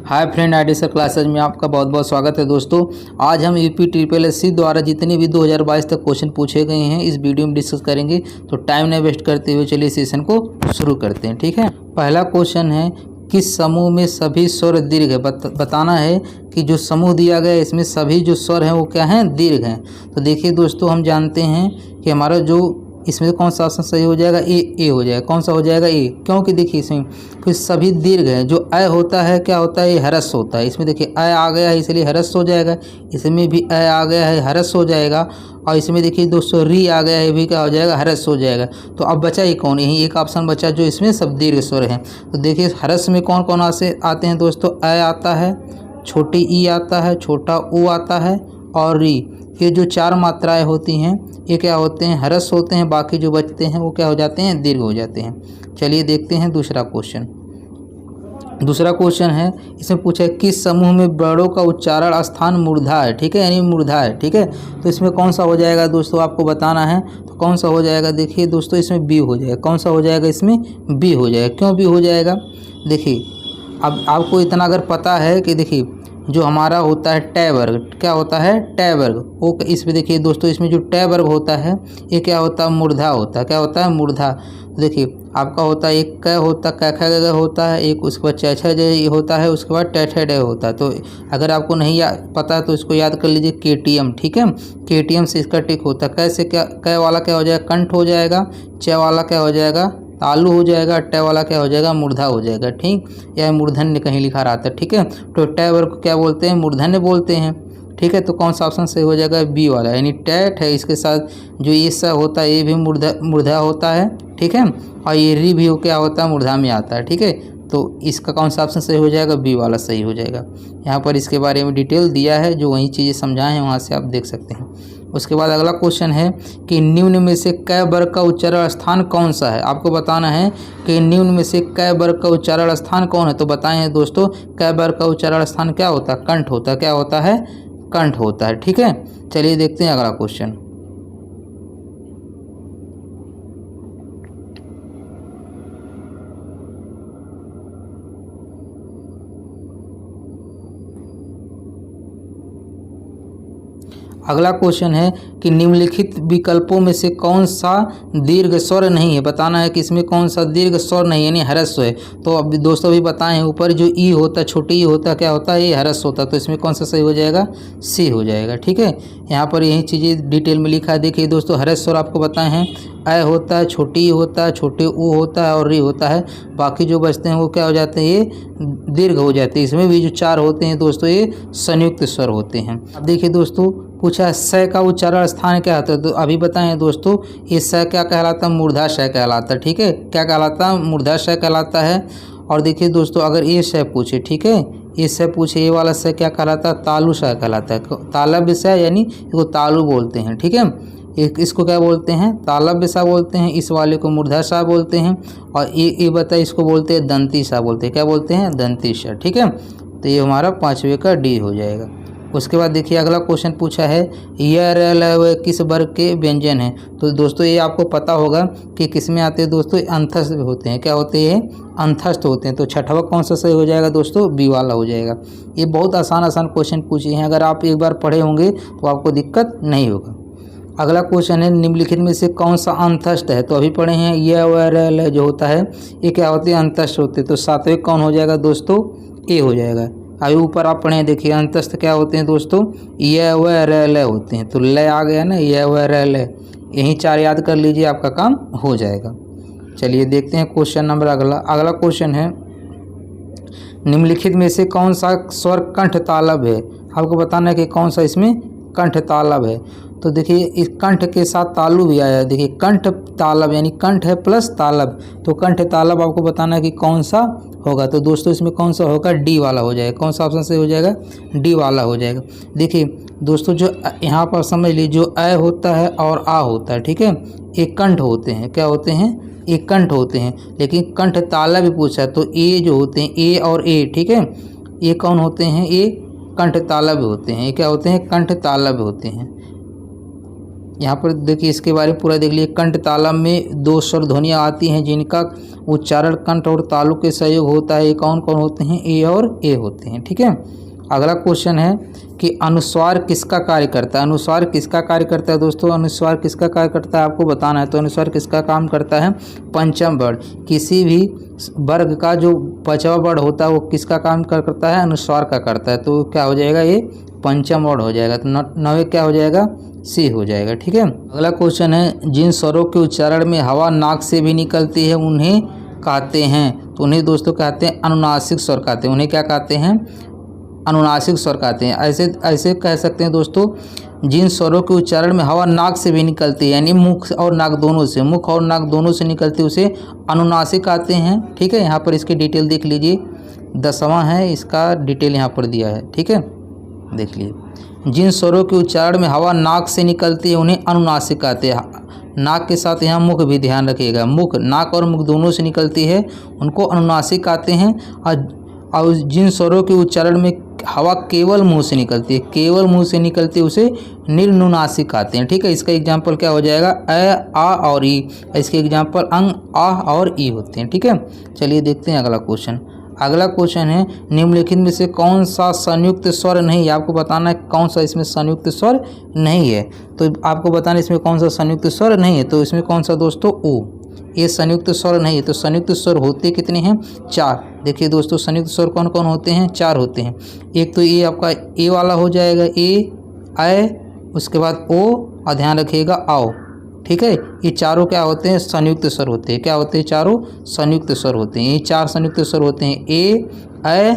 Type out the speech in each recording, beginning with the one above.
Hi friend, IDSR classes में आपका बहुत बहुत स्वागत है दोस्तों। आज हम UPSSC द्वारा जितने भी 2022 तक क्वेश्चन पूछे गए हैं इस वीडियो में डिस्कस करेंगे। तो टाइम न वेस्ट करते हुए चलिए सेशन को शुरू करते हैं। ठीक है, पहला क्वेश्चन है किस समूह में सभी स्वर दीर्घ है। बताना है कि जो समूह दिया गया है इसमें सभी जो स्वर हैं वो क्या हैं, दीर्घ हैं। तो देखिए दोस्तों, हम जानते हैं कि हमारा जो इसमें कौन सा ऑप्शन सही हो जाएगा, ए हो जाएगा। कौन सा हो जाएगा, ए, क्योंकि देखिए इसमें कुछ सभी दीर्घ है। जो अ होता है क्या होता है, ये ह्रस्व होता है। इसमें देखिए अ आ गया है इसलिए ह्रस्व हो जाएगा, इसमें भी अ आ गया है ह्रस्व हो जाएगा, और इसमें देखिए दोस्तों री आ गया है भी क्या हो जाएगा, ह्रस्व हो जाएगा। तो अब बचा ही कौन, यही एक ऑप्शन बचा जो इसमें सब दीर्घ स्वर हैं। तो देखिए ह्रस्व में कौन कौन से आते हैं दोस्तों, अ आता है, छोटी ई आता है, छोटा ऊ आता है और री। ये जो चार मात्राएं होती हैं ये क्या होते हैं, ह्रस्व होते हैं। बाकी जो बचते हैं वो क्या हो जाते हैं, दीर्घ हो जाते हैं। चलिए देखते हैं दूसरा क्वेश्चन। दूसरा क्वेश्चन है, इसमें पूछा है किस समूह में वर्णों का उच्चारण स्थान मूर्धा है। ठीक है, यानी मूर्धा है। ठीक है, तो इसमें कौन सा हो जाएगा दोस्तों, आपको बताना है। तो कौन सा हो जाएगा, देखिए दोस्तों इसमें बी हो जाएगा। कौन सा हो जाएगा, इसमें बी हो जाएगा। क्यों बी हो जाएगा, देखिए अब आपको इतना अगर पता है कि देखिए जो हमारा होता है टै वर्ग, क्या होता है टै वर्ग, वो इसमें देखिए दोस्तों इसमें जो टै वर्ग होता है ये क्या होता है, मूर्धा होता है। क्या होता है, मूर्धा। देखिए आपका होता है एक क होता है, क ख ग होता है, एक उसके बाद च छ ज होता है, उसके बाद ट ठ ड होता है। तो अगर आपको नहीं पता है तो इसको याद कर लीजिए, KTM। ठीक है, KTM से इसका टिक होता है। कैसे, क्या क वाला क्या हो जाएगा, कंठ हो जाएगा, च वाला क्या हो जाएगा, तालु हो जाएगा, ट वाला क्या हो जाएगा, मूर्धा हो जाएगा। ठीक, या मूर्धन्य कहीं लिखा रहता है। ठीक है, तो ट वर्ग को क्या बोलते हैं, मूर्धन्य बोलते हैं। ठीक है, तो कौन सा ऑप्शन सही हो जाएगा, बी वाला, यानी टैट है। इसके साथ जो ये सा होता है ये भी मूर्धा होता है। ठीक है, और ये री भी क्या होता है, मूर्धा में आता है। ठीक है, तो इसका कौन सा ऑप्शन सही हो जाएगा, बी वाला सही हो जाएगा। यहाँ पर इसके बारे में डिटेल दिया है, जो वही चीज़ें समझाए हैं वहाँ से आप देख सकते हैं। उसके बाद अगला क्वेश्चन है कि निम्न में से क वर्ग का उच्चारण स्थान कौन सा है। आपको बताना है कि निम्न में से क वर्ग का उच्चारण स्थान कौन है। तो बताएं दोस्तों, क वर्ग का उच्चारण स्थान क्या होता है, कंठ होता है। क्या होता है, कंठ होता है। ठीक है, चलिए देखते हैं अगला क्वेश्चन। अगला क्वेश्चन है कि निम्नलिखित विकल्पों में से कौन सा दीर्घ स्वर नहीं है। बताना है कि इसमें कौन सा दीर्घ स्वर नहीं है, यानी ह्रस्व है। तो अब दोस्तों भी बताएं, ऊपर जो ई होता है, छोटी ई होता है, क्या होता है, ये ह्रस्व होता है। तो इसमें कौन सा सही हो जाएगा, सी हो जाएगा। ठीक है, यहाँ पर यही चीज़ें डिटेल में लिखा है। देखिए दोस्तों, ह्रस्व स्वर आपको बताए हैं, अ होता है, छोटी ई होता है, छोटे ऊ होता है और री होता है। बाकी जो बचते हैं वो क्या हो जाते हैं, ये दीर्घ हो जाते हैं। इसमें भी जो चार होते हैं दोस्तों ये संयुक्त स्वर होते हैं। अब देखिए दोस्तों, पूछा स का उच्चारण स्थान क्या होता है। तो अभी बताएं दोस्तों, ये स क्या कहलाता है, मूर्धा श कहलाता है। ठीक है, क्या कहलाता है, मूर्धा श कहलाता है। और देखिए दोस्तों, अगर ये श पूछे, ठीक है, ये स पूछे, ये वाला स क्या कहलाता है, तालु श कहलाता है। तालव्य स यानी इसको तालु बोलते हैं। ठीक है, इसको क्या बोलते हैं, तालव्य सा बोलते हैं। इस वाले को मूर्धा सा बोलते हैं। और ये बताए, इसको बोलते हैं दंती सा बोलते हैं। क्या बोलते हैं, दंती सा। ठीक है, तो ये हमारा पाँचवें का डी हो जाएगा। उसके बाद देखिए अगला क्वेश्चन पूछा है, यह र किस वर्ग के व्यंजन हैं। तो दोस्तों ये आपको पता होगा कि किस में आते हैं दोस्तों, अंतस्थ होते हैं। क्या होते हैं, अंतस्थ होते हैं। तो छठवा कौन सा सही हो जाएगा दोस्तों, बी वाला हो जाएगा। ये बहुत आसान क्वेश्चन पूछे हैं, अगर आप एक बार पढ़े होंगे तो आपको दिक्कत नहीं होगा। अगला क्वेश्चन है, निम्नलिखित में से कौन सा अंतस्थ है। तो अभी पढ़े हैं यह व र जो होता है ये क्या होते हैं, अंतस्थ होते हैं। तो सातवें कौन हो जाएगा दोस्तों, ए हो जाएगा। अभी ऊपर आप पढ़े देखिए, अंतस्थ क्या होते हैं दोस्तों, य व र ल होते हैं। तो ल आ गया ना, य व र ल, यही चार याद कर लीजिए, आपका काम हो जाएगा। चलिए देखते हैं क्वेश्चन नंबर अगला क्वेश्चन है, निम्नलिखित में से कौन सा स्वर कंठ तालव्य है। आपको बताना है कि कौन सा इसमें कंठ तालव्य है। तो देखिए इस कंठ के साथ तालु भी आया है। देखिए कंठ तालव्य यानी कंठ है प्लस तालव्य। तो कंठ तालव्य आपको बताना है कि कौन सा होगा। तो दोस्तों इसमें कौन सा होगा, डी वाला हो जाएगा। कौन सा ऑप्शन से हो जाएगा, डी वाला हो जाएगा। देखिए दोस्तों, जो यहाँ पर समझ लीजिए, जो अ होता है और आ होता है, ठीक है, एक कंठ होते हैं। क्या होते हैं, एक कंठ होते हैं। लेकिन कंठ तालव्य भी पूछा है, तो ए जो होते हैं, ए और ए, ठीक है, ये कौन होते हैं, ये कंठ तालव्य होते हैं। ये क्या होते हैं, कंठ तालव्य होते हैं। यहाँ पर देखिए इसके बारे में पूरा देख लीजिए। कंठ तालम में 2 स्वर ध्वनियाँ आती हैं जिनका उच्चारण कंठ और तालु के सहयोग होता है। ये कौन कौन होते हैं? ए और ए होते हैं। ठीक है। अगला क्वेश्चन है कि अनुस्वार किसका कार्य करता है? अनुस्वार किसका कार्य करता है दोस्तों? अनुस्वार किसका कार्य करता है आपको बताना है। तो अनुस्वार किसका काम करता है? पंचम वर्ण। किसी भी वर्ग का जो 5वां वर्ण होता है वो किसका काम करता है? अनुस्वार का करता है। तो क्या हो जाएगा? ये पंचम वर्ण हो जाएगा। तो 9 क्या हो जाएगा? सी हो जाएगा। ठीक है। अगला क्वेश्चन है जिन स्वरों के उच्चारण में हवा नाक से भी निकलती है उन्हें कहते हैं। तो उन्हें दोस्तों कहते हैं अनुनासिक स्वर कहते हैं। उन्हें क्या कहते हैं? अनुनासिक स्वर कहते हैं। ऐसे कह सकते हैं दोस्तों, जिन स्वरों के उच्चारण में हवा नाक से भी निकलती है, यानी मुख और नाक दोनों से, मुख और नाक दोनों से निकलती है, उसे अनुनासिक कहते हैं। ठीक है। यहाँ पर इसकी डिटेल देख लीजिए। 10वां है, इसका डिटेल यहाँ पर दिया है। ठीक है, देख लीजिए। जिन स्वरों के उच्चारण में हवा नाक से निकलती है उन्हें अनुनासिक कहते हैं। नाक के साथ यहाँ मुख भी ध्यान रखिएगा। मुख, नाक और मुख दोनों से निकलती है, उनको अनुनासिक कहते हैं। और जिन स्वरों के उच्चारण में हवा केवल मुंह से निकलती है, केवल मुंह से निकलती है, उसे निर्नुनासिक कहते हैं। ठीक है। इसका एग्जाम्पल क्या हो जाएगा? अ, आ और ई। इसके एग्जाम्पल अंग, आ और ई होते हैं। ठीक है। चलिए देखते हैं अगला क्वेश्चन। अगला क्वेश्चन है निम्नलिखित में से कौन सा संयुक्त स्वर नहीं है? आपको बताना है कौन सा इसमें संयुक्त स्वर नहीं है। तो आपको बताना है इसमें कौन सा संयुक्त स्वर नहीं है। तो इसमें कौन सा दोस्तों? ओ। ये संयुक्त स्वर नहीं है। तो संयुक्त स्वर होते कितने हैं? 4। देखिए दोस्तों, संयुक्त स्वर कौन कौन होते हैं? 4 होते हैं। एक तो ये आपका ए वाला हो जाएगा, ए, ऐ, उसके बाद ओ, और ध्यान रखिएगा आओ। ठीक है। ये चारों क्या होते हैं? संयुक्त स्वर होते हैं। क्या होते हैं? चारों संयुक्त स्वर होते हैं। ये 4 संयुक्त स्वर होते हैं, ए, ऐ,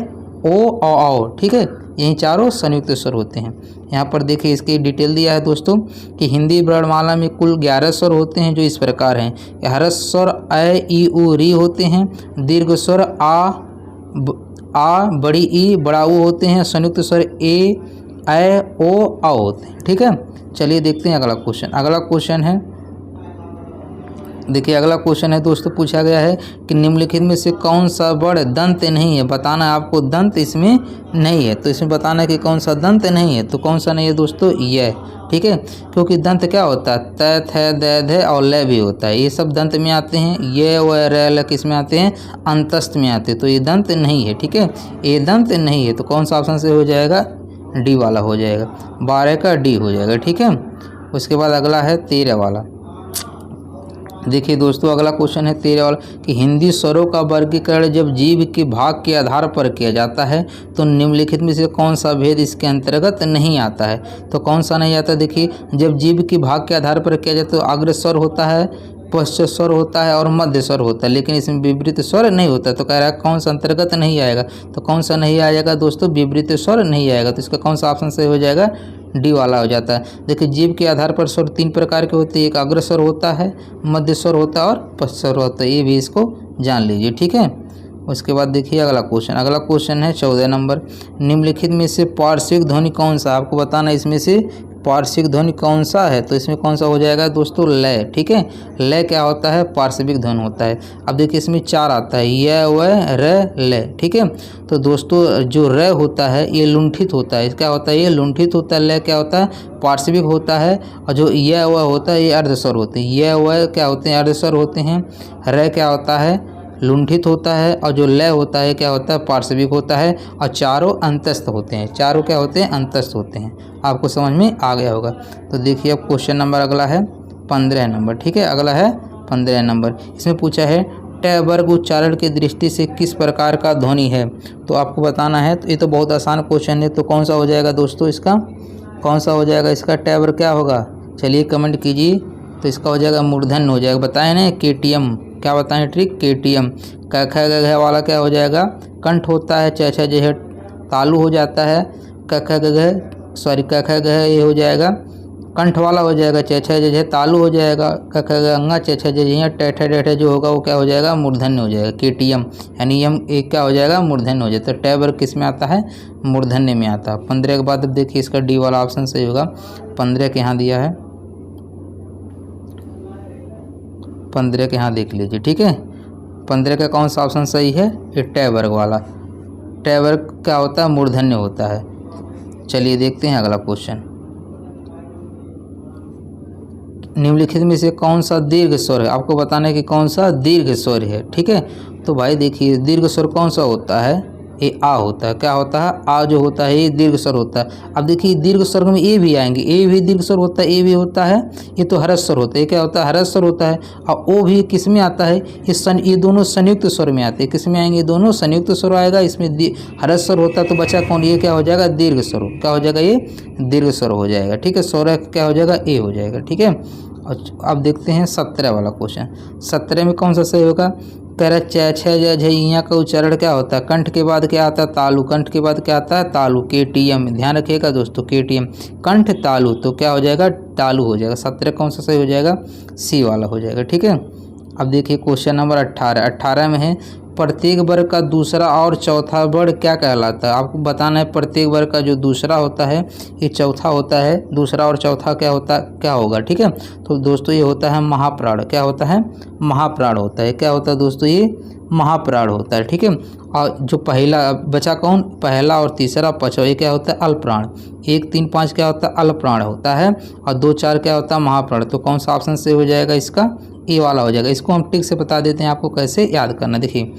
ओ और आओ। ठीक है। यही चारों संयुक्त स्वर होते हैं। यहाँ पर देखिए इसकी डिटेल दिया है दोस्तों कि हिंदी वर्णमाला में कुल 11 स्वर होते हैं जो इस प्रकार हैं। ह्रस्व स्वर अ, ई, उ, री होते हैं। दीर्घ स्वर आ, बड़ी ई, बड़ा ऊ होते हैं। संयुक्त स्वर ए, ऐ, ओ, आ होते हैं। ठीक है। चलिए देखते हैं अगला क्वेश्चन। अगला क्वेश्चन है, देखिए अगला क्वेश्चन है दोस्तों, पूछा गया है कि निम्नलिखित में से कौन सा वर्ण दंत नहीं है? बताना है आपको, दंत इसमें नहीं है। तो इसमें बताना है कि कौन सा दंत नहीं है। तो कौन सा नहीं है दोस्तों? यह। ठीक है। क्योंकि दंत क्या होता है? त, थ, द, ध और ल भी होता है। ये सब दंत में आते हैं। ये व र ल किस में आते हैं? अंतस्थ में आते हैं। तो ये दंत नहीं है। ठीक है। ये दंत नहीं है। तो कौन सा ऑप्शन से हो जाएगा? डी वाला हो जाएगा। 12 का डी हो जाएगा। ठीक है। उसके बाद अगला है 13 वाला। देखिए दोस्तों अगला क्वेश्चन है 13 वाला कि हिंदी स्वरों का वर्गीकरण जब जीभ के भाग के आधार पर किया जाता है तो निम्नलिखित में से कौन सा भेद इसके अंतर्गत नहीं आता है? तो कौन सा नहीं आता? देखिए जब जीभ के भाग के आधार पर किया जाता है तो अग्र स्वर होता है, पश्च स्वर होता है और मध्य स्वर होता है, लेकिन इसमें विपरीत स्वर नहीं होता। तो कह रहा है कौन सा अंतर्गत नहीं आएगा? तो कौन सा नहीं आएगा दोस्तों? विपरीत स्वर नहीं आएगा। तो इसका कौन सा ऑप्शन से हो जाएगा? डी वाला हो जाता है। देखिए जीभ के आधार पर स्वर 3 प्रकार के होते हैं। एक अग्र स्वर होता है, मध्य स्वर होता है और पश्च स्वर होता है। ये भी इसको जान लीजिए। ठीक है। उसके बाद देखिए अगला क्वेश्चन। अगला क्वेश्चन है 14 नंबर। निम्नलिखित में से पार्श्विक ध्वनि कौन सा? आपको बताना है इसमें से पार्श्विक ध्वनि कौन सा है। तो इसमें कौन सा हो जाएगा दोस्तों? लय। ठीक है। लय क्या होता है? पार्श्विक ध्वनि होता है। अब देखिए इसमें 4 आता है, य, व, र, लय। ठीक है। तो दोस्तों जो र होता है ये लुंठित होता है। क्या होता है? ये लुंठित होता है। लय क्या होता है? पार्श्विक होता है। और जो य, व होता है ये अर्धस्वर होते हैं। य, व क्या होते हैं? अर्धस्वर होते हैं। र क्या होता है? लुंठित होता है। और जो लय होता है क्या होता है? पार्श्विक होता है। और चारों अंतस्थ होते हैं। चारों क्या होते हैं? अंतस्थ होते हैं। आपको समझ में आ गया होगा। तो देखिए अब क्वेश्चन नंबर अगला है 15 नंबर। ठीक है। अगला है 15 नंबर। इसमें पूछा है ट वर्ग उच्चारण की दृष्टि से किस प्रकार का ध्वनि है? तो आपको बताना है। तो ये तो बहुत आसान क्वेश्चन है। तो कौन सा हो जाएगा दोस्तों? इसका कौन सा हो जाएगा? इसका ट वर्ग क्या होगा? चलिए कमेंट कीजिए। तो इसका हो जाएगा मूर्धन्य हो जाएगा। बताएं ना, केटीएम। क्या बताएं ट्रिक? केटीएम। क, ख, ग, घ वाला क्या हो जाएगा? कंठ होता है। च, छ, ज, ह तालु हो जाता है। क, ख, ग, घ सॉरी क, ख, ग, ये हो जाएगा कंठ वाला हो जाएगा। च, छ, ज, झ तालु हो जाएगा। क, ख, ग अंगा, च, छ, ज, झ ट, ठ, ड, ठ जो होगा वो क्या हो जाएगा? मूर्धन्य हो जाएगा। केटीएम यानी यम एक क्या हो जाएगा? मूर्धन्य हो जाता है। ट वर्ग किस में आता है? मूर्धन्य में आता है। 15 के बाद अब देखिए इसका डी वाला ऑप्शन सही होगा। 15 के यहाँ दिया है, 15 के यहाँ देख लीजिए। ठीक है। 15 का कौन सा ऑप्शन सही है? ये ट वर्ग वाला। ट वर्ग क्या होता है? मूर्धन्य होता है। चलिए देखते हैं अगला क्वेश्चन। निम्नलिखित में से कौन सा दीर्घ स्वर है, आपको बताना है कि कौन सा दीर्घ स्वर है। ठीक है, तो भाई देखिए दीर्घ स्वर कौन सा होता है, ये आ होता है। क्या होता है, आ जो होता है ये दीर्घ स्वर होता है। अब देखिए दीर्घ स्वर में ए भी आएंगे, ए भी दीर्घ स्वर होता है, ए भी होता है, ये तो हर्ष स्वर होता है। ये क्या होता है, हर्ष स्वर होता है। और ओ भी किस में आता है, ये दोनों संयुक्त स्वर में आते हैं। किस में आएंगे, दोनों संयुक्त स्वर आएगा। इसमें हर्ष स्वर होता है तो बचा कौन, ये क्या हो जाएगा, दीर्घ स्वर। क्या हो जाएगा, ये दीर्घ स्वर हो जाएगा। ठीक है, स्वर क्या हो जाएगा, ए हो जाएगा। ठीक है, अब देखते हैं 17 वाला क्वेश्चन। 17 में कौन सा सही होगा, कह रहा च छ ज झ यहाँ का उच्चारण क्या होता है, कंठ के बाद क्या आता है, तालु। कंठ के बाद क्या आता है, तालु, KTM। ध्यान रखिएगा दोस्तों, KTM कंठ तालु, तो क्या हो जाएगा, तालु हो जाएगा। 17 कौन सा सही हो जाएगा, सी वाला हो जाएगा। ठीक है, अब देखिए क्वेश्चन नंबर 18। 18 में है प्रत्येक वर्ग का दूसरा और चौथा वर्ग क्या कहलाता है। आपको बताना है प्रत्येक वर्ग का जो दूसरा होता है ये चौथा होता है, दूसरा और चौथा क्या होता, क्या होगा। ठीक है, तो दोस्तों ये होता है महाप्राण। क्या होता है, महाप्राण होता है। क्या होता है दोस्तों, ये महाप्राण होता है। ठीक है, और जो पहला बचा कौन, पहला और तीसरा पांचवा, ये क्या होता है, अल्पप्राण। 1 3 5 क्या होता है, अल्पप्राण होता है, और 2 4 क्या होता है, महाप्राण। तो कौन सा ऑप्शन से हो जाएगा, इसका ए वाला हो जाएगा। इसको हम टिक से बता देते हैं आपको कैसे याद करना। देखिए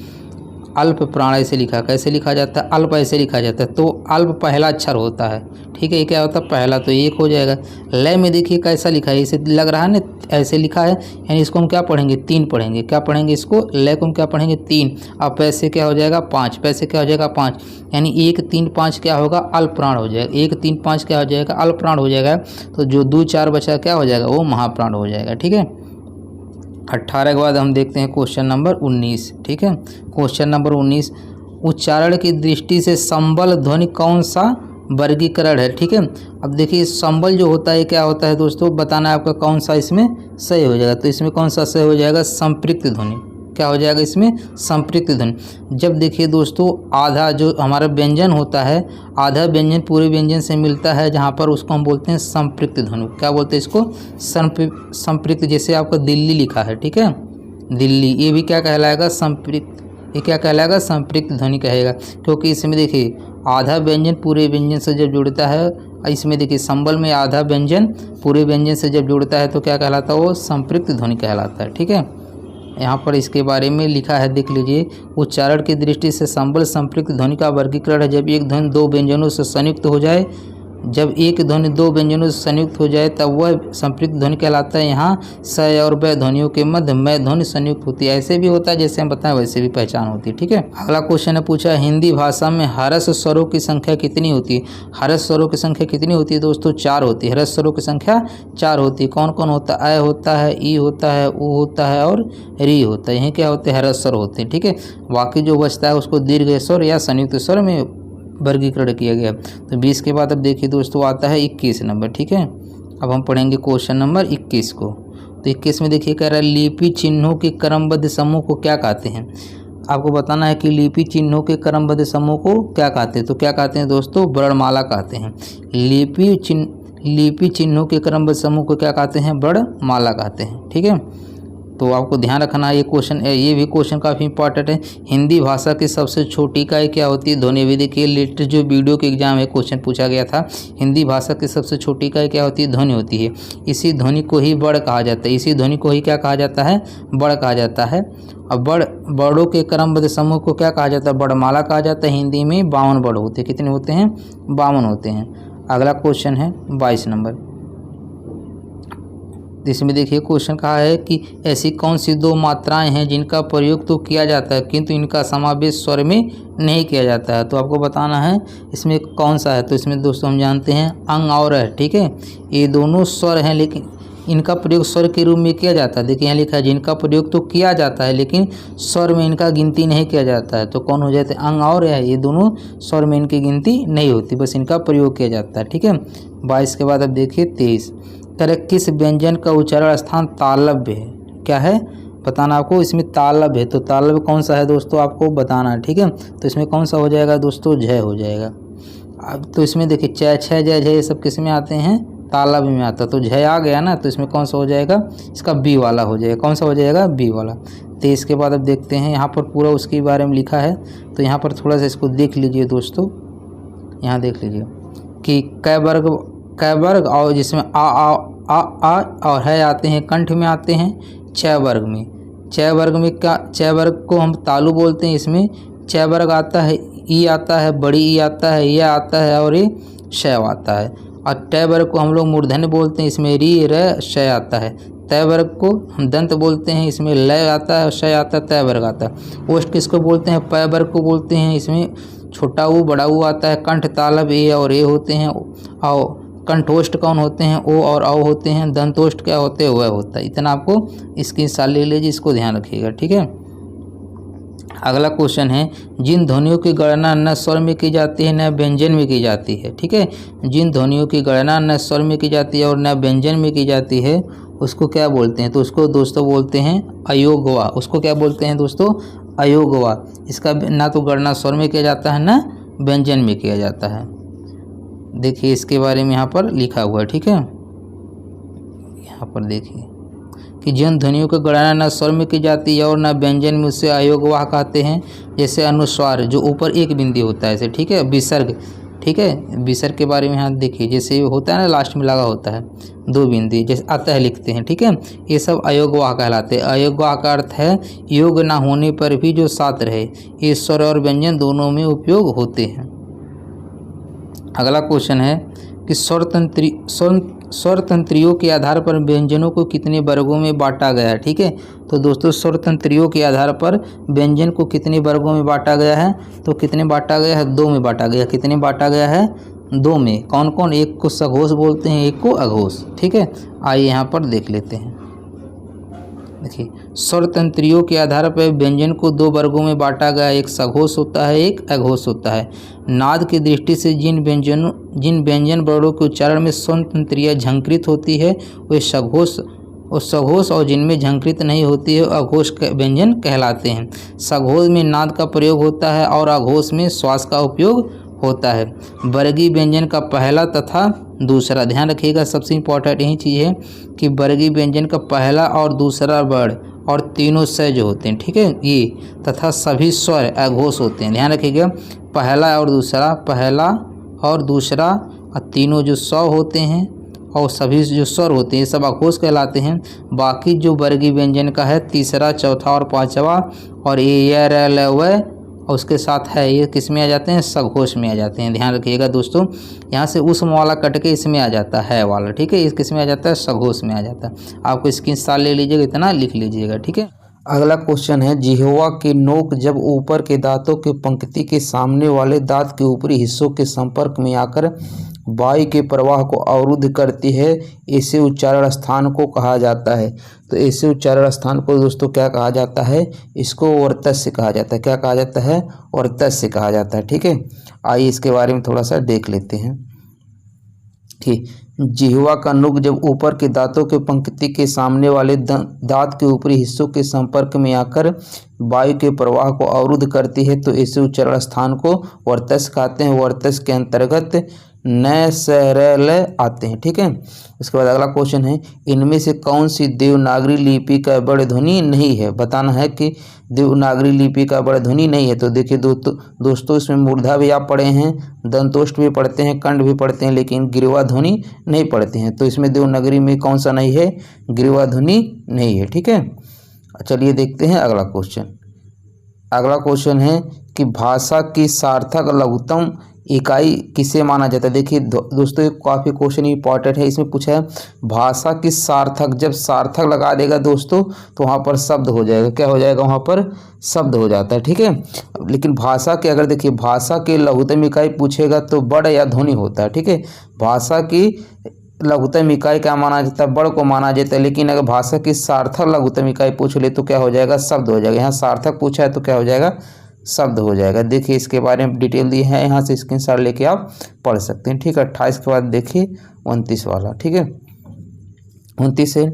अल्प प्राण ऐसे लिखा, कैसे लिखा जाता है, अल्प ऐसे लिखा जाता है, तो अल्प पहला अक्षर होता है। ठीक है, ये क्या होता है, पहला, तो 1 हो जाएगा। लय में देखिए कैसा लिखा है, इसे लग रहा है ना, ऐसे लिखा है, यानी इसको हम क्या पढ़ेंगे, 3 पढ़ेंगे। क्या पढ़ेंगे इसको, लय को हम क्या पढ़ेंगे, 3। अब पैसे क्या हो जाएगा, 5। पैसे क्या हो जाएगा, 5, यानी 1 3 5 क्या होगा, अल्प प्राण हो जाएगा। 1 3 5 क्या हो जाएगा, अल्प प्राण हो जाएगा। तो जो 2 4 बचा क्या हो जाएगा, वो महाप्राण हो जाएगा। ठीक है, 18 के बाद हम देखते हैं क्वेश्चन नंबर 19। ठीक है, क्वेश्चन नंबर 19, उच्चारण की दृष्टि से संबल ध्वनि कौन सा वर्गीकरण है। ठीक है, अब देखिए संबल जो होता है क्या होता है दोस्तों, बताना है आपका कौन सा इसमें सही हो जाएगा। तो इसमें कौन सा सही हो जाएगा, संपृक्त ध्वनि। क्या हो जाएगा इसमें, संपृक्त ध्वनि। जब देखिए दोस्तों आधा जो हमारा व्यंजन होता है, आधा व्यंजन पूरे व्यंजन से मिलता है, जहाँ पर उसको हम बोलते हैं संपृक्त ध्वनि। क्या बोलते हैं इसको, संपृक्त। जैसे आपका दिल्ली लिखा है, ठीक है, दिल्ली, ये भी क्या कहलाएगा, संपृक्त। ये क्या कहलाएगा, संपृक्त ध्वनि कहेगा, क्योंकि इसमें देखिए आधा व्यंजन पूरे व्यंजन से जब जुड़ता है, इसमें देखिए संबल में आधा व्यंजन पूरे व्यंजन से जब जुड़ता है तो क्या कहलाता है, वो संपृक्त ध्वनि कहलाता है। ठीक है, यहाँ पर इसके बारे में लिखा है, देख लीजिए। उच्चारण की दृष्टि से संबल संपृक्त ध्वनि का वर्गीकरण है जब एक ध्वनि 2 व्यंजनों से संयुक्त हो जाए। जब एक ध्वनि 2 व्यंजनों से संयुक्त हो जाए तब वह संपृक्त ध्वनि कहलाता है। यहाँ स और ब ध्वनियों के मध्य मैं ध्वनि संयुक्त होती है। ऐसे भी होता है जैसे हम बताएं, वैसे भी पहचान होती है। ठीक है, अगला क्वेश्चन है पूछा, हिंदी भाषा में ह्रस्व स्वरों की संख्या कितनी होती है। ह्रस्व स्वरों की संख्या कितनी होती है दोस्तों, 4 होती है। ह्रस्व स्वरों की संख्या 4 होती है। कौन कौन होता है, अ होता है, ई होता है, उ होता है और री होता है। यही क्या होते हैं, ह्रस्व स्वर होते हैं। ठीक है, बाकी जो बचता है उसको दीर्घ स्वर या संयुक्त स्वर में वर्गीकरण किया गया। तो 20 के बाद अब देखिए दोस्तों आता है 21 नंबर। ठीक है, अब हम पढ़ेंगे क्वेश्चन नंबर 21 को। तो 21 में देखिए कह रहा है लिपि चिन्हों के क्रमबद्ध समूह को क्या कहते हैं। आपको बताना है कि लिपि चिन्हों के क्रमबद्ध समूह को क्या कहते हैं। तो क्या कहते हैं दोस्तों, वर्णमाला कहते हैं। लिपि चिन्हों के क्रमबद्ध समूह को क्या कहते हैं, वर्णमाला कहते हैं। ठीक है, तो आपको ध्यान रखना है, ये भी क्वेश्चन काफ़ी इंपॉर्टेंट है। हिंदी भाषा की सबसे छोटी इकाई क्या होती है, ध्वनि विधि के लेटेस्ट जो वीडियो के एग्जाम है क्वेश्चन पूछा गया था। हिंदी भाषा की सबसे छोटी इकाई क्या होती है, ध्वनि होती है। इसी ध्वनि को ही बड़ कहा जाता है। इसी ध्वनि को ही क्या कहा जाता है, बड़ कहा जाता है। और बड़ों के क्रमबद्ध समूह को क्या कहा जाता है, बड़माला कहा जाता है। हिंदी में 52 बड़ होते हैं। कितने होते हैं, 52 होते हैं। अगला क्वेश्चन है 22 नंबर। इसमें देखिए क्वेश्चन कहा है कि ऐसी कौन सी 2 मात्राएं हैं जिनका प्रयोग तो किया जाता है किंतु इनका समावेश स्वर में नहीं किया जाता है। तो आपको बताना है इसमें कौन सा है। तो इसमें दोस्तों हम जानते हैं अंग और है। ठीक है, ये दोनों स्वर हैं लेकिन इनका प्रयोग स्वर के रूप में किया जाता है। देखिए यहाँ लिखा है जिनका प्रयोग तो किया जाता है लेकिन स्वर में इनका गिनती नहीं किया जाता है। तो कौन हो जाते हैं, अंग और है, ये दोनों स्वर में इनकी गिनती नहीं होती, बस इनका प्रयोग किया जाता है। ठीक है, 22 के बाद अब देखिए 23। करेक्ट, किस व्यंजन का उच्चारण स्थान तालव्य है। क्या है बताना आपको, इसमें तालव्य है। तो तालव्य कौन सा है दोस्तों, आपको बताना है। ठीक है, तो इसमें कौन सा हो जाएगा दोस्तों, झ हो जाएगा। अब तो इसमें देखिए च छ ज झ ये सब किस में आते हैं, तालव्य में आता। तो झ आ गया ना, तो इसमें कौन सा हो जाएगा, इसका बी वाला हो जाएगा। कौन सा हो जाएगा, बी वाला। तो इसके बाद अब देखते हैं, यहाँ पर पूरा उसके बारे में लिखा है। तो यहाँ पर थोड़ा सा इसको देख लीजिए दोस्तों, यहाँ देख लीजिए कि कै वर्ग और जिसमें आ और है आते हैं कंठ में आते हैं छ वर्ग में। छ वर्ग में क्या, छ वर्ग को हम तालु बोलते हैं। इसमें छ वर्ग आता है, ई आता है, बड़ी ई आता है, यह आता है और ये शय आता है। और ट वर्ग को हम लोग मूर्धन्य बोलते हैं। इसमें री र शय आता है। तय वर्ग को हम दंत बोलते हैं। इसमें लय आता है और शय आता है, तय वर्ग आता है। ओष्ठ किसको बोलते हैं? पय वर्ग को बोलते हैं। इसमें छोटा ऊ बड़ा ऊ आता है। कंठ तालव ए और ए होते हैं। और कंठोष्ठ कौन होते हैं? ओ और औ होते हैं। दंतोष्ठ क्या होते हैं? वह होता है। इतना आपको इसकी साल ले लीजिए, इसको ध्यान रखिएगा, ठीक है। अगला क्वेश्चन है, जिन ध्वनियों की गणना न स्वर में की जाती है न व्यंजन में की जाती है, ठीक है। जिन ध्वनियों की गणना न स्वर में की जाती है और न व्यंजन में की जाती है उसको क्या बोलते हैं? तो उसको दोस्तों बोलते हैं अयोगवा। उसको क्या बोलते हैं दोस्तों? अयोगवा। इसका ना तो गणना स्वर में किया जाता है न व्यंजन में किया जाता है। देखिए इसके बारे में यहाँ पर लिखा हुआ है, ठीक है। यहाँ पर देखिए कि जिन ध्वनियों की गणना न स्वर में की जाती है और न व्यंजन में, उससे अयोगवाह कहते हैं। जैसे अनुस्वार जो ऊपर एक बिंदी होता है ऐसे, ठीक है। विसर्ग, ठीक है। विसर्ग के बारे में यहाँ देखिए, जैसे होता है ना लास्ट में लगा होता है दो बिंदी, जैसे अतः लिखते हैं, ठीक है। ये सब अयोगवाह कहलाते हैं। अयोगवाह का अर्थ है योग ना होने पर भी जो साथ रहे। ये स्वर और व्यंजन दोनों में उपयोग होते हैं। अगला क्वेश्चन है कि स्वर तंत्रियों के आधार पर व्यंजनों को कितने वर्गों में बांटा गया है, ठीक है। तो दोस्तों स्वर तंत्रियों के आधार पर व्यंजन को कितने वर्गों में बांटा गया है? तो कितने बांटा गया है? दो में बांटा गया। कितने बांटा गया है? दो में। कौन कौन? एक को सघोष बोलते हैं, एक को अघोष, ठीक है। आइए यहाँ पर देख लेते हैं। देखिए स्वर तंत्रियों के आधार पर व्यंजन को दो वर्गों में बांटा गया। एक सघोष होता है, एक अघोष होता है। नाद की दृष्टि से जिन व्यंजन वर्णों के उच्चारण में स्वर तंत्रियाँ झंकृत होती है वे सघोष और जिनमें झंकृत नहीं होती है अघोष व्यंजन कहलाते हैं। सघोष में नाद का प्रयोग होता है और अघोष में श्वास का उपयोग होता है। वर्गीय व्यंजन का पहला तथा दूसरा, ध्यान रखिएगा, सबसे इम्पोर्टेंट यही चीज़ है कि वर्गीय व्यंजन का पहला और दूसरा वर्ण और तीनों स जो होते हैं, ठीक है, ये तथा सभी स्वर अघोष होते हैं। ध्यान रखिएगा, पहला और दूसरा और तीनों जो स होते हैं और सभी जो स्वर होते हैं ये सब अघोष कहलाते हैं। बाकी जो वर्गीय व्यंजन का है तीसरा, चौथा और पांचवा और ये र ल व और उसके साथ है ये किस में आ जाते हैं? सघोष में आ जाते हैं। ध्यान रखिएगा दोस्तों, यहाँ से उस वाला कट के इसमें आ जाता है वाला, ठीक है। इस किस में आ जाता है? सघोष में आ जाता है। आपको इसकी साल ले लीजिएगा, इतना लिख लीजिएगा, ठीक है। अगला क्वेश्चन है, जिह्वा की नोक जब ऊपर के दांतों की पंक्ति के सामने वाले दांत के ऊपरी हिस्सों के संपर्क में आकर वायु के प्रवाह को अवरुद्ध करती है, ऐसे उच्चारण स्थान को कहा जाता है। तो ऐसे उच्चारण स्थान को दोस्तों क्या कहा जाता है? इसको वर्तस्य कहा जाता है। क्या कहा जाता है? वर्तस्य कहा जाता है, ठीक है। आइए इसके बारे में थोड़ा सा देख लेते हैं। ठीक, जिह्वा का नोक जब ऊपर के दांतों के पंक्ति के सामने वाले दांत के ऊपरी हिस्सों के संपर्क में आकर वायु के प्रवाह को अवरुद्ध करती है, तो ऐसे उच्चारण स्थान को वर्तस्य कहते हैं। वर्तस्य के अंतर्गत न स र ल आते हैं, ठीक है। उसके बाद अगला क्वेश्चन है, इनमें से कौन सी देवनागरी लिपि का बड़ ध्वनि नहीं है? बताना है कि देवनागरी लिपि का बड़ ध्वनि नहीं है। तो देखिए दोस्तों इसमें मूर्धा भी आप पढ़े हैं, दंतोष्ठ भी पढ़ते हैं, कंठ भी पढ़ते हैं, लेकिन गिरवा ध्वनि नहीं पढ़ते हैं। तो इसमें देवनागरी में कौन सा नहीं है? गिरवा ध्वनि नहीं है, ठीक है। चलिए देखते हैं अगला क्वेश्चन। अगला क्वेश्चन है कि भाषा की सार्थक लघुत्तम इकाई किसे माना जाता है? देखिए दोस्तों ये काफ़ी क्वेश्चन इंपॉर्टेंट है। इसमें पूछा है भाषा की सार्थक, जब सार्थक लगा देगा दोस्तों तो वहाँ पर शब्द हो जाएगा। क्या हो जाएगा? वहाँ पर शब्द हो जाता है, ठीक है। लेकिन भाषा के अगर देखिए भाषा की लघुत्तम इकाई पूछेगा तो बड़ या ध्वनि होता है, ठीक है। भाषा की लघुत्तम इकाई क्या माना जाता है? बड़ को माना जाता है। लेकिन अगर भाषा की सार्थक लघुत्तम इकाई पूछ ले तो क्या हो जाएगा? शब्द हो जाएगा। यहाँ सार्थक पूछा है तो क्या हो जाएगा? शब्द हो जाएगा। देखिए इसके बारे में डिटेल दी है, यहाँ से स्क्रीनशॉट लेके आप पढ़ सकते हैं, ठीक है। 28 के बाद देखिए 29 वाला, ठीक है। 29 है,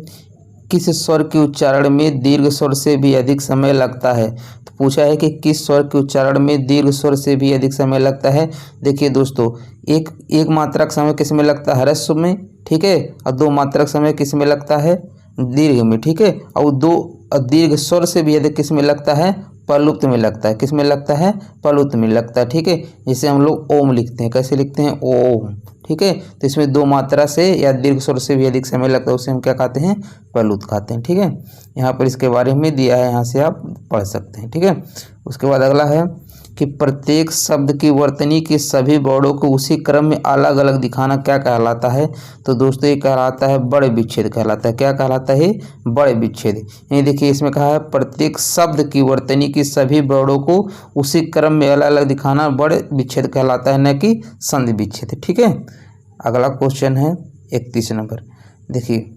किस स्वर के उच्चारण में दीर्घ स्वर से भी अधिक समय लगता है? तो पूछा है कि किस स्वर के उच्चारण में दीर्घ स्वर से भी अधिक समय लगता है। देखिए दोस्तों एक मात्रक समय किस में लगता है? ह्रस्व में, ठीक है। और दो मात्रक समय किस में लगता है? दीर्घ में, ठीक है। और दो दीर्घ स्वर से भी अधिक किस में लगता है? प्रलुप्त में लगता है। किस में लगता है? प्रलुप्त में लगता है। ठीक है, जिसे हम लोग ओम लिखते हैं। कैसे लिखते हैं? ओम। ठीक है, तो इसमें दो मात्रा से या दीर्घ स्वर से भी अधिक समय लगता है, उसे हम क्या कहते हैं? प्रलुप्त कहते हैं। ठीक है, यहाँ पर इसके बारे में दिया है, यहाँ से आप पढ़ सकते हैं। ठीक है, उसके बाद अगला है कि प्रत्येक शब्द की वर्तनी के सभी वर्णों को उसी क्रम में अलग अलग दिखाना क्या कहलाता है? तो दोस्तों ये कहलाता है बड़े विच्छेद कहलाता है। क्या कहलाता है? बड़े विच्छेद। ये देखिए इसमें कहा है प्रत्येक शब्द की वर्तनी की सभी वर्णों को उसी क्रम में अलग अलग दिखाना बड़े विच्छेद कहलाता है, न कि संधि विच्छेद। ठीक है, अगला क्वेश्चन है 31 नंबर। देखिए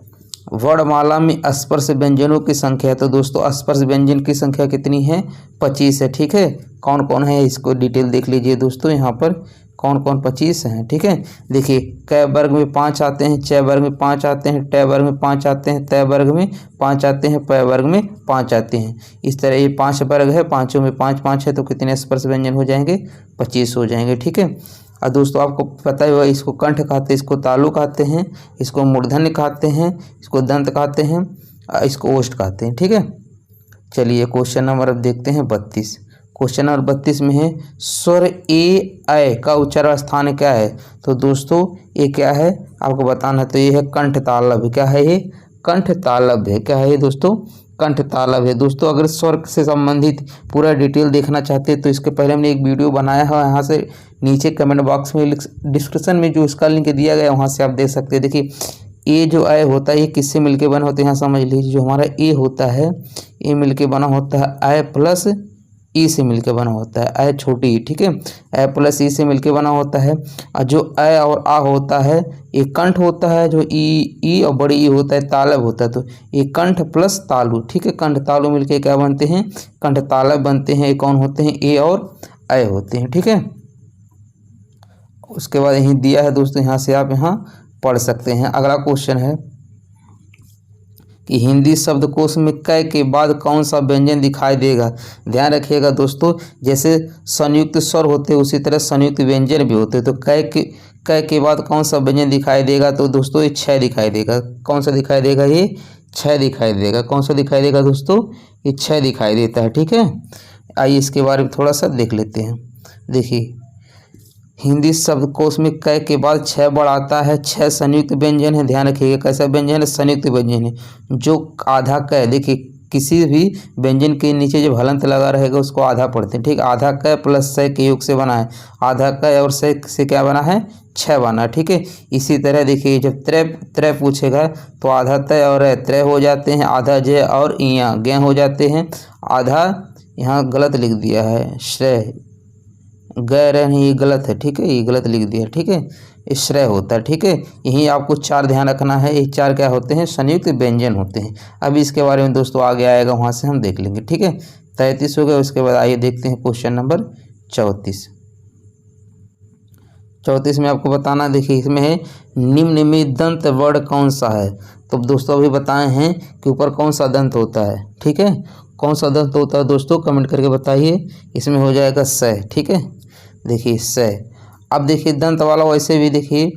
वर्णमाला में स्पर्श व्यंजनों की संख्या है। तो दोस्तों स्पर्श व्यंजन की संख्या कितनी है? 25 है। ठीक है, कौन कौन है इसको डिटेल देख लीजिए दोस्तों, यहाँ पर कौन कौन 25 हैं। ठीक है, देखिए क वर्ग में 5 आते हैं, च वर्ग में 5 आते हैं, ट वर्ग में 5 आते हैं, त वर्ग में 5 आते हैं, प वर्ग में 5 आते हैं। इस तरह ये 5 वर्ग है, पाँचों में 5 5 है, तो कितने स्पर्श व्यंजन हो जाएंगे? 25 हो जाएंगे। ठीक है, और दोस्तों आपको पता ही होगा इसको कंठ कहते हैं, इसको तालु कहते हैं, इसको मूर्धन्य कहते हैं, इसको दंत कहते हैं, इसको ओष्ठ कहते हैं। ठीक है, चलिए क्वेश्चन नंबर अब देखते हैं 32। क्वेश्चन नंबर 32 में है स्वर ए ऐ का उच्चारण स्थान क्या है? तो दोस्तों ये क्या है आपको बताना है। तो ये है कंठ तालव्य। क्या है ये? कंठ तालव्य है। क्या है ये दोस्तों? कंठ तालव्य है। दोस्तों अगर स्वर से संबंधित पूरा डिटेल देखना चाहते हैं तो इसके पहले हमने एक वीडियो बनाया है, यहाँ से नीचे कमेंट बॉक्स में डिस्क्रिप्शन में जो इसका लिंक दिया गया है वहाँ से आप देख सकते हैं। देखिए ए जो ऐ होता है ये किससे मिलके बना होता है? यहाँ समझ लीजिए जो हमारा ए होता है ये मिलके बना होता है ऐ प्लस ई से मिलके बना होता है। ऐ छोटी, ठीक है, ऐ प्लस ई से मिलके बना होता है। और जो ऐ और आ होता है ये कंठ होता है, जो ई और बड़ी ई होता है तालव होता है। तो ये कंठ प्लस तालु, ठीक है, कंठ तालु मिलके क्या बनते हैं? कंठ तालव बनते हैं। ये कौन होते हैं? ए और ऐ होते हैं। ठीक है, उसके बाद यहीं दिया है दोस्तों, यहाँ से आप यहाँ पढ़ सकते हैं। अगला क्वेश्चन है कि हिंदी शब्दकोश में क के बाद कौन सा व्यंजन दिखाई देगा? ध्यान रखिएगा दोस्तों, जैसे संयुक्त स्वर होते हैं उसी तरह संयुक्त व्यंजन भी होते हैं। तो क के बाद कौन सा व्यंजन दिखाई देगा? तो दोस्तों ये छ दिखाई देगा। कौन सा दिखाई देगा? ये छ दिखाई देगा। कौन सा दिखाई देगा दोस्तों? ये छ दिखाई देता है। ठीक है, आइए इसके बारे में थोड़ा सा देख लेते हैं। देखिए हिंदी शब्दकोश में क के बाद छ वर्ड आता है। छ संयुक्त व्यंजन है। ध्यान रखिएगा कैसा व्यंजन है? संयुक्त व्यंजन है। जो आधा क, देखिए किसी भी व्यंजन के नीचे जब हलंत लगा रहेगा उसको आधा पढ़ते हैं। ठीक, आधा क प्लस स के योग से बना है। आधा क और स से क्या बना है? छ बना। ठीक है, इसी तरह देखिए जब त्रय पूछेगा तो आधा तय और त्रय हो जाते हैं, आधा जय और इया ज्ञ हो जाते हैं। आधा यहाँ गलत लिख दिया है, श्रेय गैर नहीं, ये गलत है। ठीक है, ये गलत लिख दिया। ठीक है, ये श्रेय होता है। ठीक है, यही आपको चार ध्यान रखना है। ये चार क्या होते हैं? संयुक्त व्यंजन होते हैं। अभी इसके बारे में दोस्तों आगे आएगा, वहाँ से हम देख लेंगे। ठीक है, 33 हो गया। उसके बाद आइए देखते हैं क्वेश्चन नंबर 34। 34 में आपको बताना, देखिए इसमें है निम्न में दंत वर्ण कौन सा है? तो दोस्तों अभी बताए हैं कि ऊपर कौन सा दंत होता है। ठीक है, कौन सा दंत होता है दोस्तों? कमेंट करके बताइए। इसमें हो जाएगा स। ठीक है, देखिए स। अब देखिए दंत वाला वैसे भी देखिए,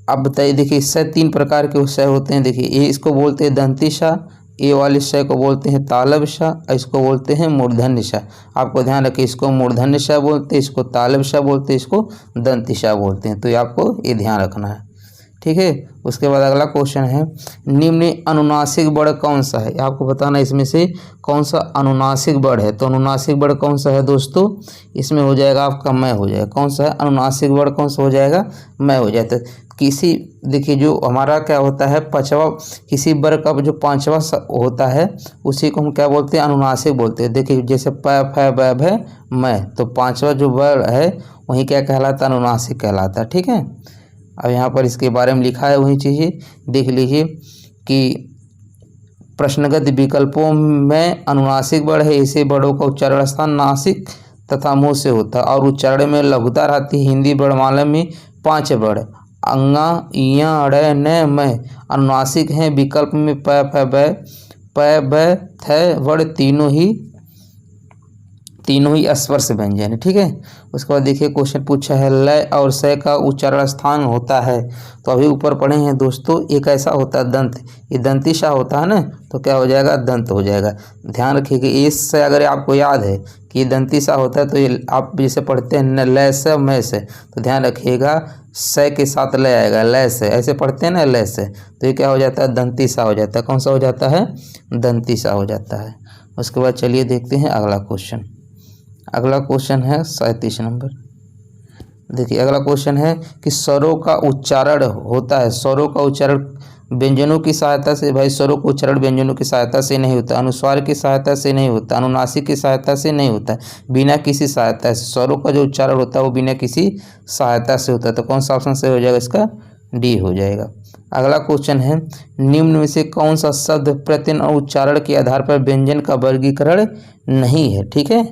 अब बताइए, देखिए स 3 प्रकार के स होते हैं। देखिए ये इसको बोलते हैं दंती सा, ये वाले स को बोलते हैं तालब सा, और इसको बोलते हैं मूर्धन्य सा। आपको ध्यान रखिए, इसको मूर्धन्य सा बोलते हैं, इसको तालब सा बोलते हैं, इसको दंती सा बोलते हैं। तो ये आपको ये ध्यान रखना है। ठीक है, उसके बाद अगला क्वेश्चन है निम्न अनुनासिक वर्ण कौन सा है? आपको बताना इसमें से कौन सा अनुनासिक वर्ण है। तो अनुनासिक वर्ण कौन सा है दोस्तों? इसमें हो जाएगा आपका मैं हो जाएगा। कौन सा है अनुनासिक वर्ण? कौन सा हो जाएगा? मैं हो जाता है। किसी देखिए जो हमारा क्या होता है पांचवा, किसी वर्ग का जो पांचवा होता है उसी को हम क्या बोलते हैं? अनुनासिक बोलते हैं। देखिए जैसे प फ ब भ मैं, तो पांचवा जो वर्ण है वही क्या कहलाता है? अनुनासिक कहलाता है। ठीक है, अब यहाँ पर इसके बारे में लिखा है वही चीज़ें देख लीजिए कि प्रश्नगत विकल्पों में अनुनासिक वर्ण है, ऐसे वर्णों का उच्चारण स्थान नासिक तथा मुंह से होता है और उच्चारण में लघुता रहती है। हिंदी वर्णमाला में 5 वर्ण अंगा इया अड़ न मैं अनुनासिक हैं। विकल्प में प फ ब प ब थ वर्ण तीनों ही स्पर्श व्यंजन है। ठीक है, उसके बाद देखिए क्वेश्चन पूछा है लय और सय का उच्चारण स्थान होता है। तो अभी ऊपर पढ़े हैं दोस्तों, एक ऐसा होता है दंत, ये दंती सा होता है ना, तो क्या हो जाएगा, दंत हो जाएगा। ध्यान रखिए कि इससे अगर आपको याद है कि ये दंती सा होता है, तो ये आप जैसे पढ़ते हैं न लय से मय से, तो ध्यान रखिएगा सय के साथ लय आएगा, लय से ऐसे पढ़ते हैं ना, लय से, तो ये क्या हो जाता है, दंती सा हो जाता है। कौन सा हो जाता है, दंती सा हो जाता है। उसके बाद चलिए देखते हैं अगला क्वेश्चन। अगला क्वेश्चन है 37 नंबर। देखिए अगला क्वेश्चन है कि स्वरों का उच्चारण होता है, स्वरों का उच्चारण व्यंजनों की सहायता से, भाई स्वरों का उच्चारण व्यंजनों की सहायता से नहीं होता, अनुस्वार की सहायता से नहीं होता, अनुनासिक की सहायता से नहीं होता, बिना किसी सहायता से। स्वरों का जो उच्चारण होता है वो बिना किसी सहायता से होता है। तो कौन सा ऑप्शन सही हो जाएगा, इसका डी हो जाएगा। अगला क्वेश्चन है निम्न में से कौन सा शब्द प्रत्यय और उच्चारण के आधार पर व्यंजन का वर्गीकरण नहीं है। ठीक है,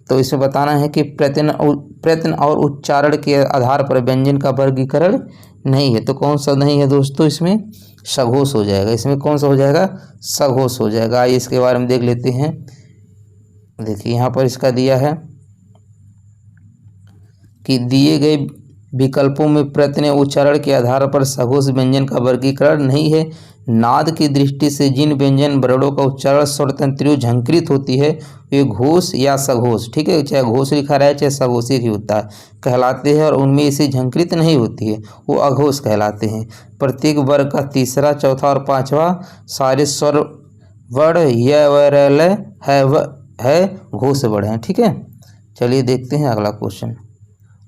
तो इसमें बताना है कि प्रत्यय और उच्चारण के आधार पर व्यंजन का वर्गीकरण नहीं है। तो कौन सा नहीं है दोस्तों, इसमें सघोष हो जाएगा। इसमें कौन सा हो जाएगा, सघोष हो जाएगा। आइए इसके बारे में देख लेते हैं। देखिए यहाँ पर इसका दिया है कि दिए गए विकल्पों में प्रत्यय उच्चारण के आधार पर सघोष व्यंजन का वर्गीकरण नहीं है। नाद की दृष्टि से जिन व्यंजन वर्णों का उच्चारण स्वर तंत्रियों झंकृत होती है वे घोष या सघोष, ठीक है, चाहे घोष लिखा रहे चाहे सघोषित ही होता है, कहलाते हैं, और उनमें इसे झंकृत नहीं होती है, वो अघोष कहलाते हैं। प्रत्येक वर्ग का तीसरा, चौथा और पांचवा सारे स्वर वर्ण य व र ल है घोष वर्ण है। ठीक है, चलिए देखते हैं अगला क्वेश्चन।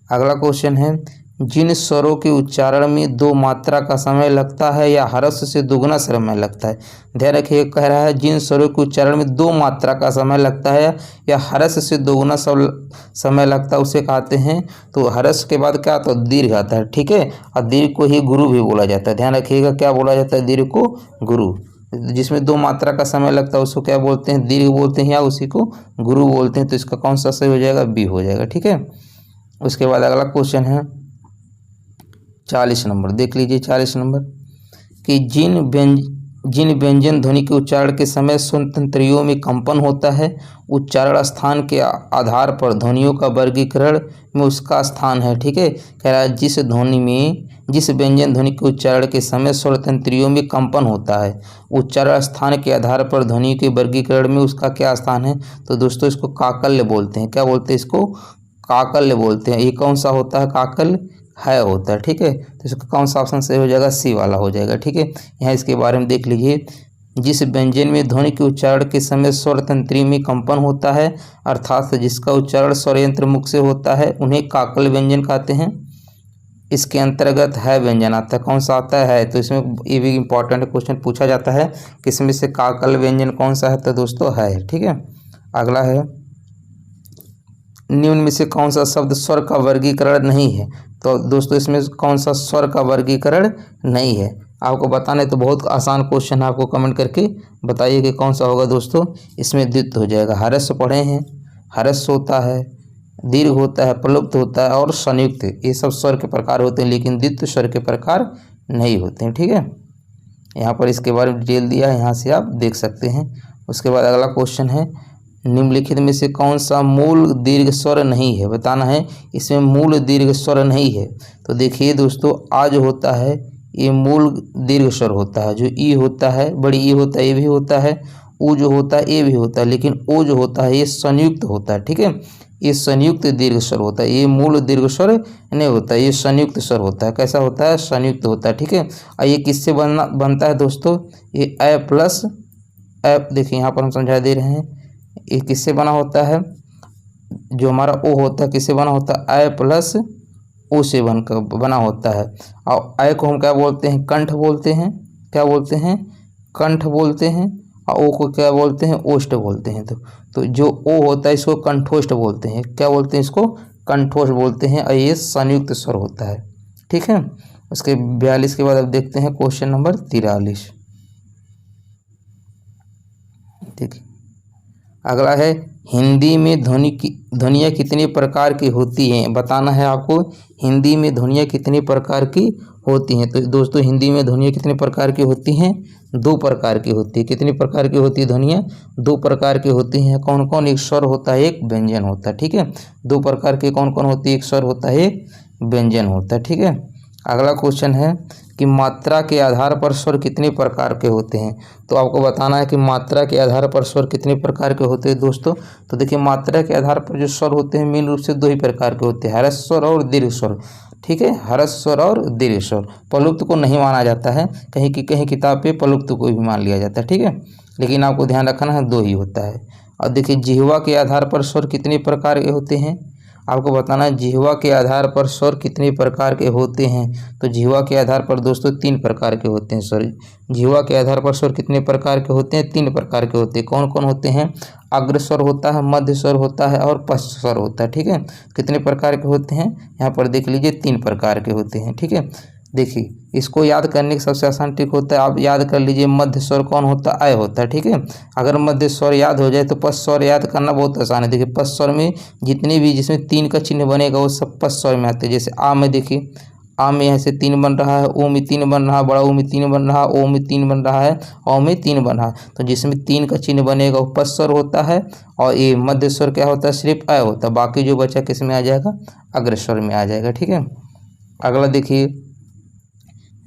अगला क्वेश्चन है जिन स्वरों के उच्चारण में दो मात्रा का समय लगता है या ह्रस्व से दुगना समय लगता है। ध्यान रखिए, कह रहा है जिन स्वरों के उच्चारण में दो मात्रा का समय लगता है या ह्रस्व से दुगना समय लगता है उसे कहते हैं। तो ह्रस्व के बाद क्या आता है, दीर्घ आता है। ठीक है, और दीर्घ को ही गुरु भी बोला जाता है। ध्यान रखिएगा, क्या बोला जाता है, दीर्घ को गुरु। जिसमें दो मात्रा का समय लगता है उसको क्या बोलते हैं, दीर्घ बोलते हैं या उसी को गुरु बोलते हैं। तो इसका कौन सा सही हो जाएगा, बी हो जाएगा। ठीक है, उसके बाद अगला क्वेश्चन है 40 नंबर। देख लीजिए 40 नंबर कि जिन व्यंजन ध्वनि के उच्चारण के समय स्वर तंत्रियों में कंपन होता है, उच्चारण स्थान के आधार पर ध्वनियों का वर्गीकरण में उसका स्थान है। ठीक है, कह रहा है जिस व्यंजन ध्वनि के उच्चारण के समय स्वर तंत्रियों में कंपन होता है, उच्चारण स्थान के आधार पर ध्वनि के वर्गीकरण में उसका क्या स्थान है। तो दोस्तों इसको काकल्य बोलते हैं। क्या बोलते हैं इसको, काकल्य बोलते हैं। ये कौन सा होता है, काकल्य है होता है। ठीक है, तो इसका कौन सा ऑप्शन सही हो जाएगा, सी वाला हो जाएगा। ठीक है, यहाँ इसके बारे में देख लीजिए। जिस व्यंजन में ध्वनि के उच्चारण के समय स्वर तंत्री में कंपन होता है, अर्थात जिसका उच्चारण स्वर यंत्र मुख से होता है, उन्हें काकल व्यंजन कहते हैं। इसके अंतर्गत है व्यंजन आता है। कौन सा आता है, तो इसमें ये भी इंपॉर्टेंट क्वेश्चन पूछा जाता है कि इसमें से काकल व्यंजन कौन सा है। तो दोस्तों है। ठीक है, अगला है निम्न में से कौन सा शब्द स्वर का वर्गीकरण नहीं है। तो दोस्तों इसमें कौन सा स्वर का वर्गीकरण नहीं है, आपको बताने तो बहुत आसान क्वेश्चन है, आपको कमेंट करके बताइए कि कौन सा होगा। दोस्तों इसमें द्वित्व हो जाएगा। ह्रस्व पढ़े हैं, ह्रस्व होता है, दीर्घ होता है, प्लुप्त होता है और संयुक्त, ये सब स्वर के प्रकार होते हैं, लेकिन द्वित्व स्वर के प्रकार नहीं होते हैं। ठीक है, यहाँ पर इसके बारे में डिटेल दिया है, यहाँ से आप देख सकते हैं। उसके बाद अगला क्वेश्चन है निम्नलिखित में से कौन सा मूल दीर्घ स्वर नहीं है, बताना है। इसमें मूल दीर्घ स्वर नहीं है। तो देखिए दोस्तों, आ जो होता है ये मूल दीर्घ स्वर होता है। जो ई होता है, बड़ी ई होता है, ये भी होता है। ऊ जो होता है ये भी होता है, लेकिन ओ जो होता है ये संयुक्त होता है। ठीक है, ये संयुक्त दीर्घ स्वर होता है, ये मूल दीर्घ स्वर नहीं होता है, ये संयुक्त स्वर होता है। कैसा होता है, संयुक्त होता है। ठीक है, और ये किससे बनता है दोस्तों, ये ए प्लस ए। देखिए यहाँ पर हम समझा दे रहे हैं, ये किससे बना होता है, जो हमारा ओ होता है किससे बना होता है, ए प्लस ओ से बना होता है। और ए को हम क्या बोलते हैं, कंठ बोलते हैं। क्या बोलते हैं, कंठ बोलते हैं। और ओ को क्या बोलते हैं, ओष्ठ बोलते हैं। तो जो ओ होता है इसको कंठोष्ठ बोलते हैं। क्या बोलते हैं इसको, कंठोष्ठ बोलते हैं, और ये संयुक्त स्वर होता है। ठीक है, उसके 42 के बाद अब देखते हैं क्वेश्चन नंबर 43। देखिए अगला है हिंदी में ध्वनियाँ कितने प्रकार की होती हैं, बताना है आपको। हिंदी में ध्वनियाँ कितने प्रकार की होती हैं। तो दोस्तों हिंदी में ध्वनियाँ कितने प्रकार की होती हैं, 2 प्रकार की होती है। कितनी प्रकार की होती है ध्वनियाँ, 2 प्रकार की होती हैं। कौन कौन, एक स्वर होता है, एक व्यंजन होता है, ठीक है। 2 प्रकार की कौन कौन होती है, एक स्वर होता है, एक व्यंजन होता है, ठीक है। अगला क्वेश्चन है कि मात्रा के आधार पर स्वर कितने प्रकार के होते हैं। तो आपको बताना है कि मात्रा के आधार पर स्वर कितने प्रकार के होते हैं दोस्तों। तो देखिए मात्रा के आधार पर जो स्वर होते हैं मेन रूप से 2 ही प्रकार के होते हैं, ह्रस्व स्वर और दीर्घ स्वर, ठीक है। ह्रस्व स्वर और दीर्घ स्वर। प्लुप्त को नहीं माना जाता है, कहीं किताब पे प्लुप्त को भी मान लिया जाता है, ठीक है। लेकिन आपको ध्यान रखना है 2 ही होता है। और देखिए जिह्वा के आधार पर स्वर कितने प्रकार के होते हैं, आपको बताना है जिह्वा के आधार पर स्वर कितने प्रकार के होते हैं। तो जिह्वा के आधार पर दोस्तों 3 प्रकार के होते हैं। सॉरी, जिह्वा के आधार पर स्वर कितने प्रकार के होते हैं, 3 प्रकार के होते हैं। कौन कौन होते हैं, अग्र स्वर होता है, मध्य स्वर होता है और पश्च स्वर होता है, ठीक है। कितने प्रकार के होते हैं, यहाँ पर देख लीजिए 3 प्रकार के होते हैं, ठीक है। देखिए इसको याद करने का सबसे आसान ट्रिक होता है, आप याद कर लीजिए मध्य स्वर कौन होता है, अय होता है, ठीक है। अगर मध्य स्वर याद हो जाए तो पश्च स्वर याद करना बहुत आसान है। देखिए पश्च स्वर में जितने भी जिसमें 3 का चिन्ह बनेगा वो सब पश्च स्वर में आते हैं। जैसे आ में देखिए, आ में यहाँ से 3 बन रहा है, ओ में 3 बन रहा है, बड़ा ओ में 3 बन रहा है, ओ में 3 बन रहा है, औ में 3 बन रहा है। तो जिसमें 3 का चिन्ह बनेगा वो पश्च स्वर होता है। और ये मध्य स्वर क्या होता है, सिर्फ अय होता है। बाकी जो बचा किस में आ जाएगा, अग्र स्वर में आ जाएगा, ठीक है। अगला देखिए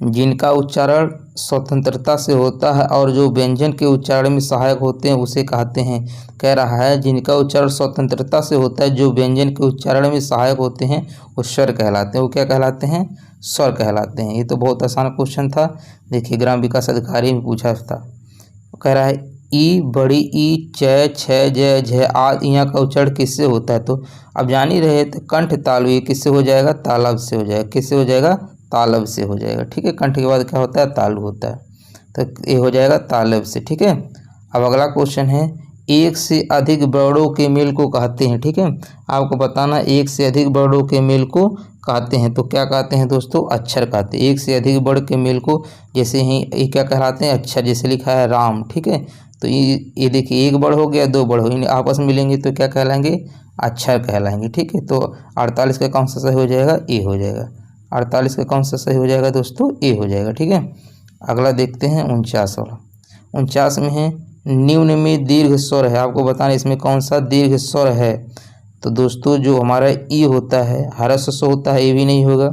जिनका उच्चारण स्वतंत्रता से होता है और जो व्यंजन के उच्चारण में सहायक होते हैं उसे कहते हैं। कह रहा है जिनका उच्चारण स्वतंत्रता से होता है, जो व्यंजन के उच्चारण में सहायक होते हैं वो स्वर कहलाते हैं। वो क्या कहलाते हैं, स्वर कहलाते हैं। ये तो बहुत आसान क्वेश्चन था। देखिए ग्राम विकास अधिकारी में पूछा था। कह रहा है ई, बड़ी ई, च, छ, ज, झ आदि यहाँ का उच्चारण किससे होता है। तो अब जान ही रहे तो कंठ तालु, ये किससे हो जाएगा, तालब से हो जाएगा। किससे हो जाएगा, तालब से हो जाएगा, ठीक है। कंठ के बाद क्या होता है, तालु होता है, तो ये हो जाएगा तालब से, ठीक है। अब अगला क्वेश्चन है एक से अधिक वर्णों के मेल को कहते हैं, ठीक है। आपको बताना एक से अधिक वर्णों के मेल को कहते हैं। तो क्या कहते हैं दोस्तों, अक्षर कहते हैं। एक से अधिक वर्ण के मेल को जैसे ही ये क्या कहलाते हैं, अक्षर। जैसे लिखा है राम, ठीक है। तो ये देखिए 1 वर्ण हो गया, 2 वर्ण हो, इन आपस में मिलेंगे तो क्या कहलाएंगे, अक्षर कहलाएंगे, ठीक है। तो 48 का कौन सा सही हो जाएगा, ए हो जाएगा। 48 का कौन सा सही हो जाएगा दोस्तों, ए हो जाएगा, ठीक है। अगला देखते हैं 49 वाला। 49 में है निम्न में दीर्घ स्वर है। आपको बताना इसमें कौन सा दीर्घ स्वर है। तो दोस्तों जो हमारा ई होता है, ह्रस्व स्वर होता है, ये भी नहीं होगा।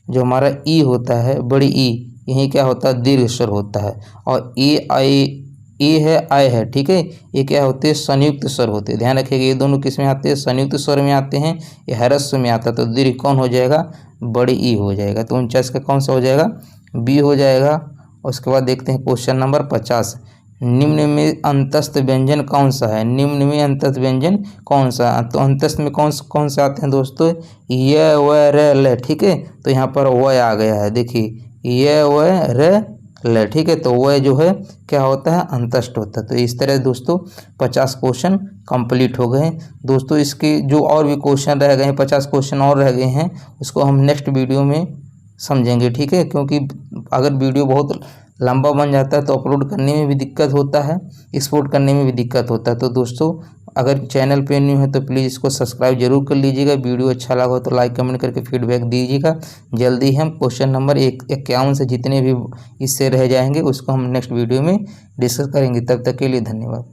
जो हमारा ई होता है, बड़ी ई, यही क्या होता है, दीर्घ स्वर होता है। और ए है, आय है, ठीक है। ये क्या होते हैं, संयुक्त स्वर होते हैं। ध्यान रखिएगा ये दोनों किस में आते हैं, संयुक्त स्वर में आते हैं। ये ह्रस्व में आता है। तो दीर्घ कौन हो जाएगा, बड़ी ई हो जाएगा। तो 49 का कौन सा हो जाएगा, बी हो जाएगा। उसके बाद देखते हैं क्वेश्चन नंबर 50। निम्न में अंतस्थ व्यंजन कौन सा है। निम्न में अंतस्थ व्यंजन कौन सा है। तो अंतस्थ में कौन से आते हैं दोस्तों, य, व, र, ल, ठीक है। तो यहाँ पर व आ गया है, देखिए य, व, र, ल, ठीक है। तो वह जो है क्या होता है, अंतस्थ होता है। तो इस तरह दोस्तों 50 क्वेश्चन कंप्लीट हो गए दोस्तों। इसके जो और भी क्वेश्चन रह गए हैं, 50 क्वेश्चन और रह गए हैं, उसको हम नेक्स्ट वीडियो में समझेंगे, ठीक है। क्योंकि अगर वीडियो बहुत लंबा बन जाता है तो अपलोड करने में भी दिक्कत होता है, एक्सपोर्ट करने में भी दिक्कत होता है। तो दोस्तों अगर चैनल पे न्यू है तो प्लीज़ इसको सब्सक्राइब जरूर कर लीजिएगा। वीडियो अच्छा लगा हो तो लाइक कमेंट करके फीडबैक दीजिएगा। जल्दी हम क्वेश्चन नंबर 51 से जितने भी इससे रह जाएंगे उसको हम नेक्स्ट वीडियो में डिस्कस करेंगे। तब तक के लिए धन्यवाद।